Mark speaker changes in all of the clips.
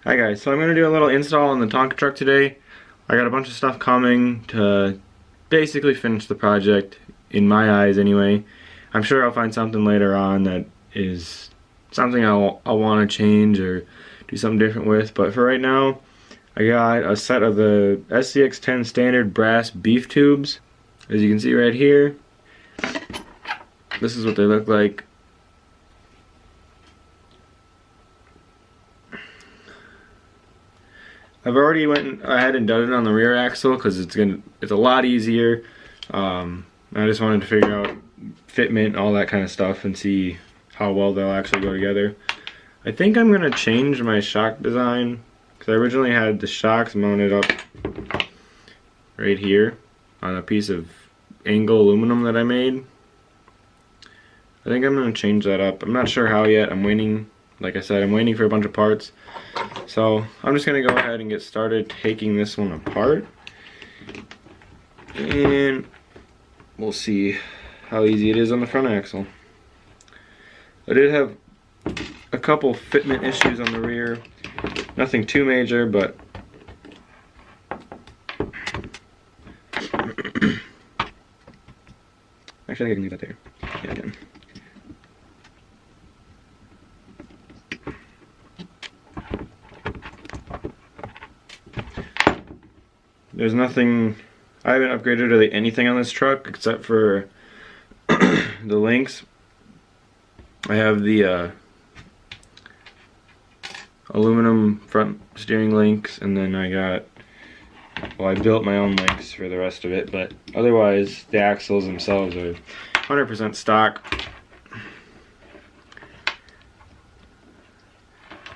Speaker 1: Hi guys, so I'm going to do a little install on the Tonka truck today. I got a bunch of stuff coming to basically finish the project, in my eyes anyway. I'm sure I'll find something later on that is something I'll want to change or do something different with, but for right now, I got a set of the SCX-10 standard brass beef tubes. As you can see right here, this is what they look like. I've already went ahead and done it on the rear axle because it's a lot easier. I just wanted to figure out fitment, all that kind of stuff, and see how well they'll actually go together. I think I'm gonna change my shock design because I originally had the shocks mounted up right here on a piece of angle aluminum that I made. I think I'm gonna change that up. I'm not sure how yet. I'm waiting. Like I said, I'm waiting for a bunch of parts. So I'm just going to go ahead and get started taking this one apart. And we'll see how easy it is on the front axle. I did have a couple fitment issues on the rear. Nothing too major, but actually I think I can leave that there. Yeah, I can. There's nothing, I haven't upgraded really anything on this truck except for the links. I have the aluminum front steering links, and then I built my own links for the rest of it, but otherwise the axles themselves are 100% stock.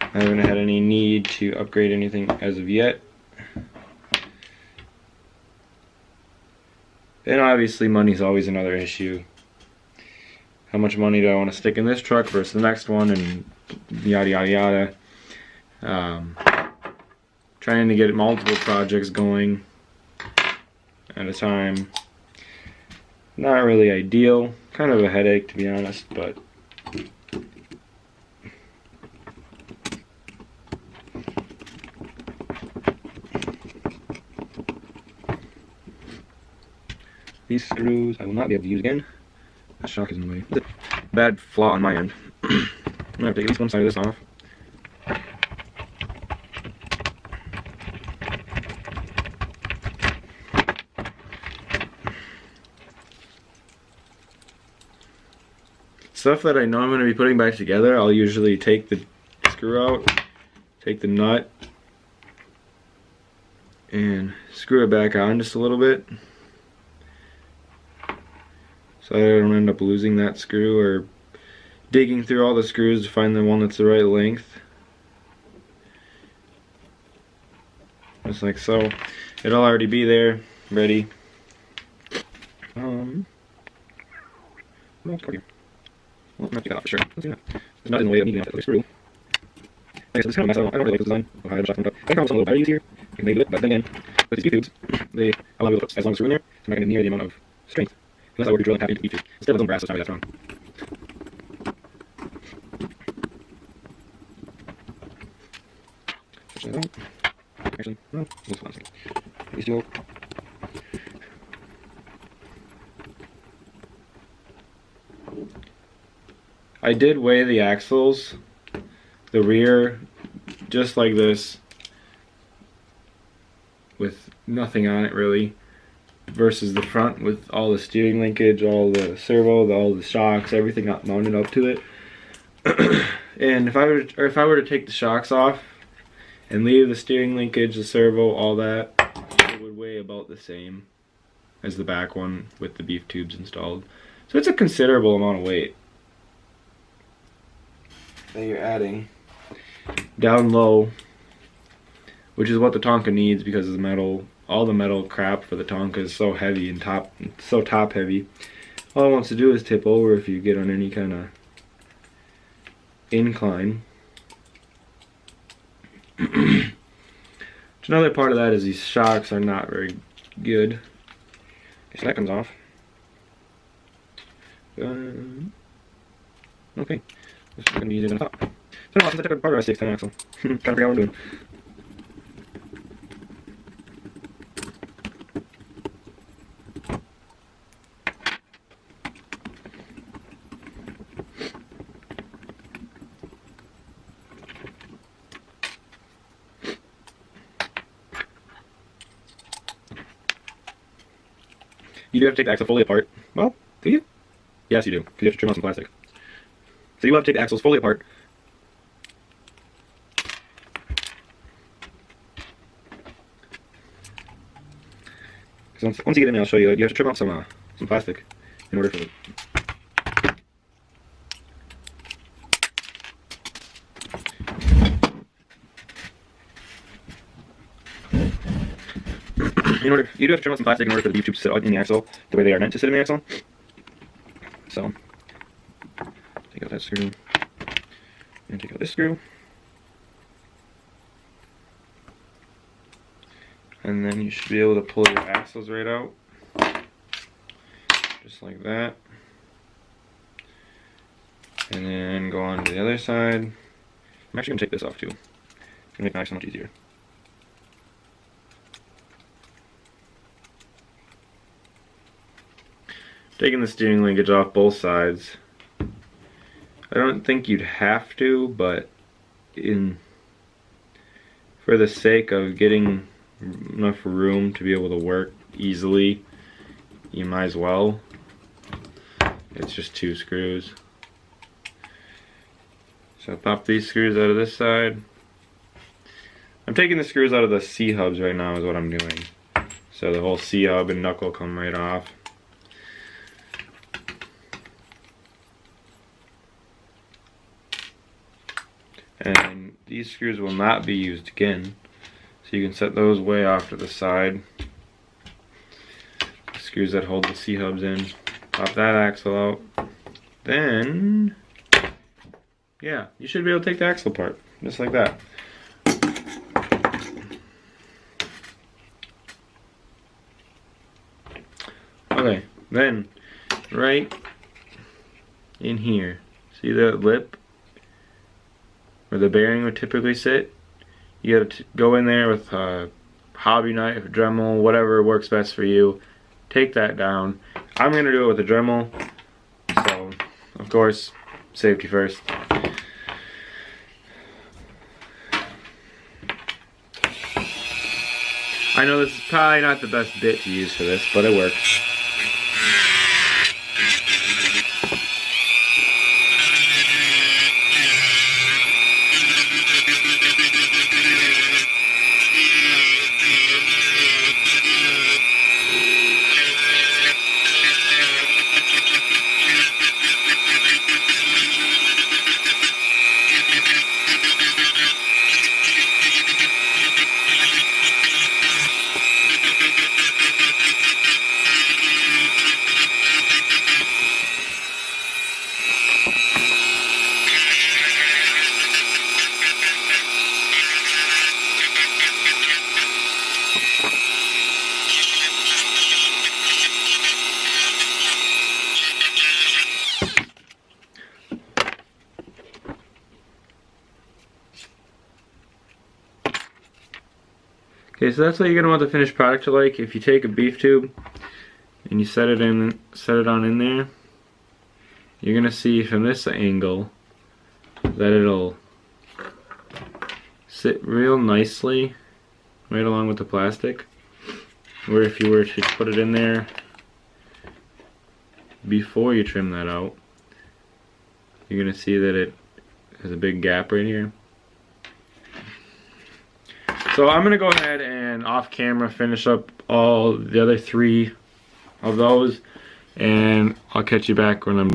Speaker 1: I haven't had any need to upgrade anything as of yet. And obviously money's always another issue. How much money do I want to stick in this truck versus the next one, and yada yada yada. Trying to get multiple projects going at a time. Not really ideal. Kind of a headache, to be honest, but these screws I will not be able to use again. The shock is in the way. It's a bad flaw on my end. I'm going to have to take at least one side of this off. Stuff that I know I'm going to be putting back together, I'll usually take the screw out, take the nut, and screw it back on just a little bit, so I don't end up losing that screw or digging through all the screws to find the one that's the right length. Just like so. It'll already be there, ready. Well, I'm not do that for sure. Let's do that. There's not in the way of me getting off that screw. Okay, so this kind of mess. I don't really like this design. I have a I can almost a little better easier. I can maybe do it, but then again, with these beef tubes, they allow me to put as long as screw in there, so I'm not going to near the amount of strength. Unless I were to drill and tap into beef tube. Instead of its own brass, it's not really that strong. Actually, no, let's hold on a second. These two. I did weigh the axles, the rear, just like this, with nothing on it really, versus the front with all the steering linkage, all the servo, all the shocks, everything got mounted up to it. And if I were to take the shocks off and leave the steering linkage, the servo, all that, it would weigh about the same as the back one with the beef tubes installed. So it's a considerable amount of weight that you're adding down low, which is what the Tonka needs because of the metal. All the metal crap for the Tonka is so heavy and so top heavy. All it wants to do is tip over if you get on any kind of incline. Another part of that is these shocks are not very good. Okay, so that comes off. Okay. It's gonna be easier than I thought. It's been a while since I took apart a 610 axle. Trying to figure out what I'm doing. You do have to take the axle fully apart. Well, do you? Yes, you do, because you have to trim out some plastic. So you will have to take the axles fully apart. Because once you get in there, I'll show you. You have to trim out some plastic in order for it. You do have to trim out some plastic in order for the beef tubes to sit in the axle the way they are meant to sit in the axle. So, take out that screw, and take out this screw, and then you should be able to pull your axles right out, just like that, and then go on to the other side. I'm actually going to take this off too. It's going to make life so much easier. Taking the steering linkage off both sides. I don't think you'd have to, but for the sake of getting enough room to be able to work easily, you might as well. It's just 2 screws. So pop these screws out of this side. I'm taking the screws out of the C-hubs right now is what I'm doing. So the whole C-hub and knuckle come right off. And these screws will not be used again, so you can set those way off to the side. The screws that hold the C-hubs in. Pop that axle out. Then, yeah, you should be able to take the axle apart, just like that. Okay, then, right in here, see that lip? Where the bearing would typically sit, you gotta go in there with a hobby knife, a Dremel, whatever works best for you. Take that down. I'm gonna do it with a Dremel, so of course, safety first. I know this is probably not the best bit to use for this, but it works. Okay, so that's what you're gonna want the finished product to like. If you take a beef tube and you set it on in there, you're gonna see from this angle that it'll sit real nicely right along with the plastic. Where if you were to put it in there before you trim that out, you're gonna see that it has a big gap right here. So I'm gonna go ahead and off camera finish up all the other 3 of those, and I'll catch you back when I'm...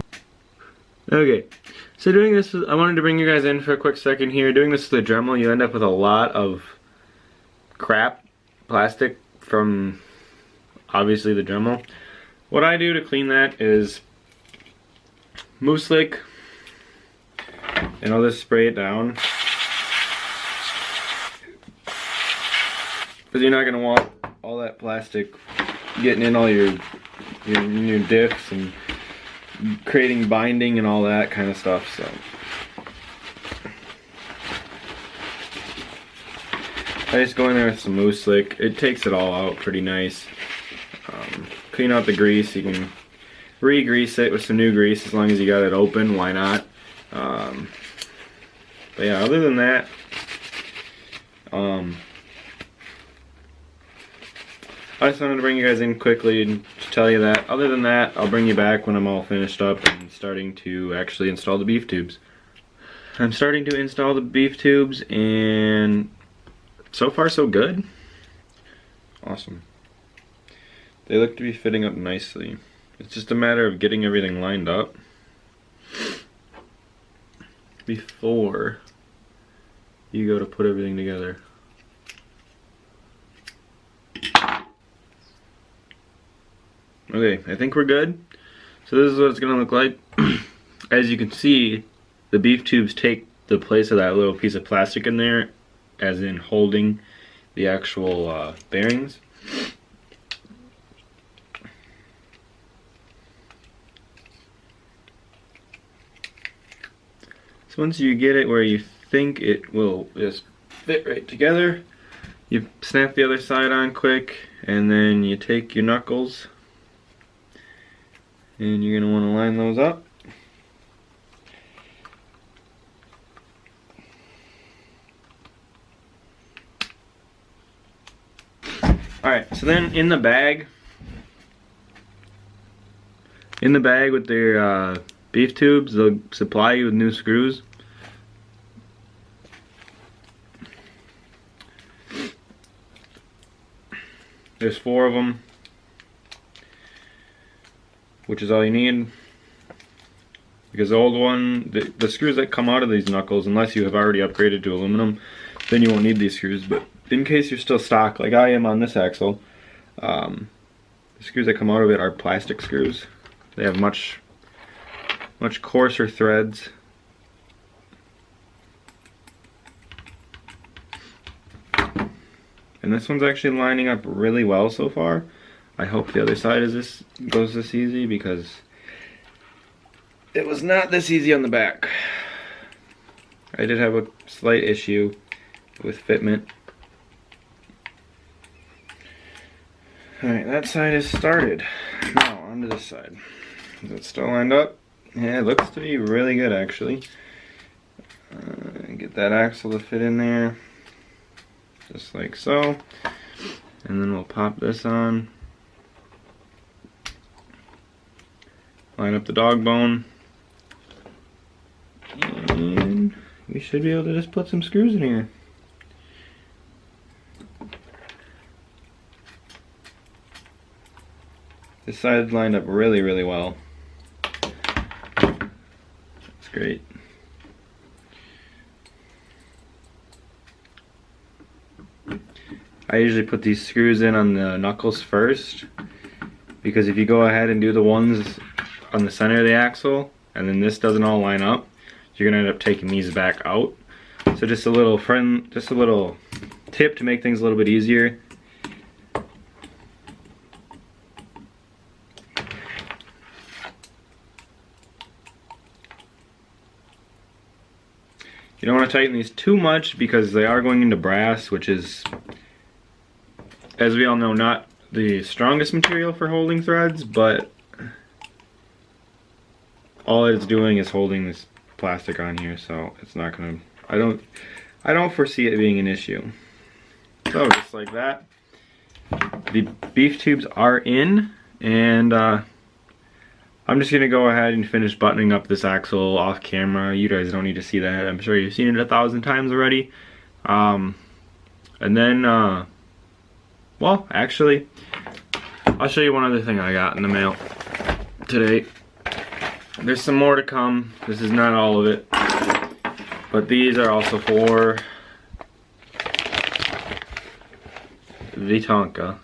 Speaker 1: Okay, so doing this, I wanted to bring you guys in for a quick second here. Doing this with the Dremel, you end up with a lot of crap, plastic from obviously the Dremel. What I do to clean that is Mousse Slick, and I'll just spray it down. Because you're not going to want all that plastic getting in all your diffs and creating binding and all that kind of stuff. So I just go in there with some mousse slick. It takes it all out pretty nice. Clean out the grease. You can re-grease it with some new grease as long as you got it open. Why not? But yeah, other than that, I just wanted to bring you guys in quickly and tell you that. Other than that, I'll bring you back when I'm all finished up and starting to actually install the beef tubes. I'm starting to install the beef tubes, and so far so good. Awesome. They look to be fitting up nicely. It's just a matter of getting everything lined up before you go to put everything together. Okay, I think we're good. So this is what it's gonna look like. As you can see, the beef tubes take the place of that little piece of plastic in there, as in holding the actual bearings. So once you get it where you think it will just fit right together, you snap the other side on quick, and then you take your knuckles and you're going to want to line those up. Alright, so then in the bag with their beef tubes, they'll supply you with new screws. There's 4 of them, which is all you need. Because the old one, the screws that come out of these knuckles, unless you have already upgraded to aluminum, then you won't need these screws. But in case you're still stock, like I am on this axle, the screws that come out of it are plastic screws. They have much coarser threads. And this one's actually lining up really well so far. I hope the other side goes this easy, because it was not this easy on the back. I did have a slight issue with fitment. Alright, that side is started. Now onto this side. Is it still lined up? Yeah, it looks to be really good actually. Get that axle to fit in there. Just like so. And then we'll pop this on. Line up the dog bone. And we should be able to just put some screws in here. This side's lined up really, really well. That's great. I usually put these screws in on the knuckles first, because if you go ahead and do the ones on the center of the axle and then this doesn't all line up, you're gonna end up taking these back out. So just a little tip to make things a little bit easier. You don't want to tighten these too much because they are going into brass, which is, as we all know, not the strongest material for holding threads, but all it's doing is holding this plastic on here, so it's not gonna, I don't foresee it being an issue. So just like that, the beef tubes are in, and I'm just gonna go ahead and finish buttoning up this axle off camera. You guys don't need to see that. I'm sure you've seen it 1,000 times already. And then, well, actually, I'll show you one other thing I got in the mail today. There's some more to come. This is not all of it, but these are also for the Tonka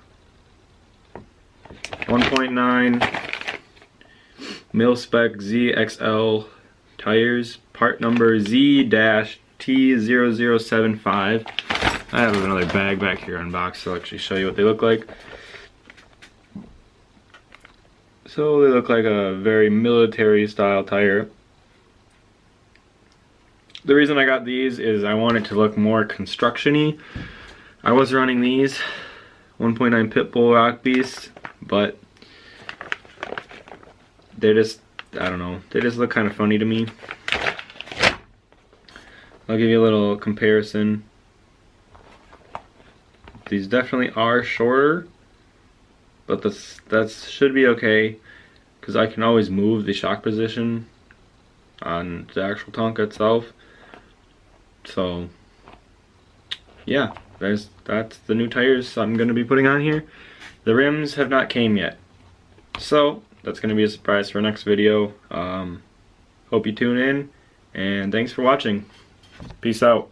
Speaker 1: 1.9 mil-spec ZXL tires, part number Z-T0075. I have another bag back here unboxed, so I'll actually show you what they look like. So they look like a very military style tire. The reason I got these is I want it to look more construction-y. I was running these 1.9 Pitbull Rock Beast, but they're just, I don't know, they just look kind of funny to me. I'll give you a little comparison. These definitely are shorter, but that should be okay because I can always move the shock position on the actual Tonka itself. So yeah, that's the new tires I'm going to be putting on here. The rims have not came yet, so that's going to be a surprise for our next video. Hope you tune in, and thanks for watching. Peace out.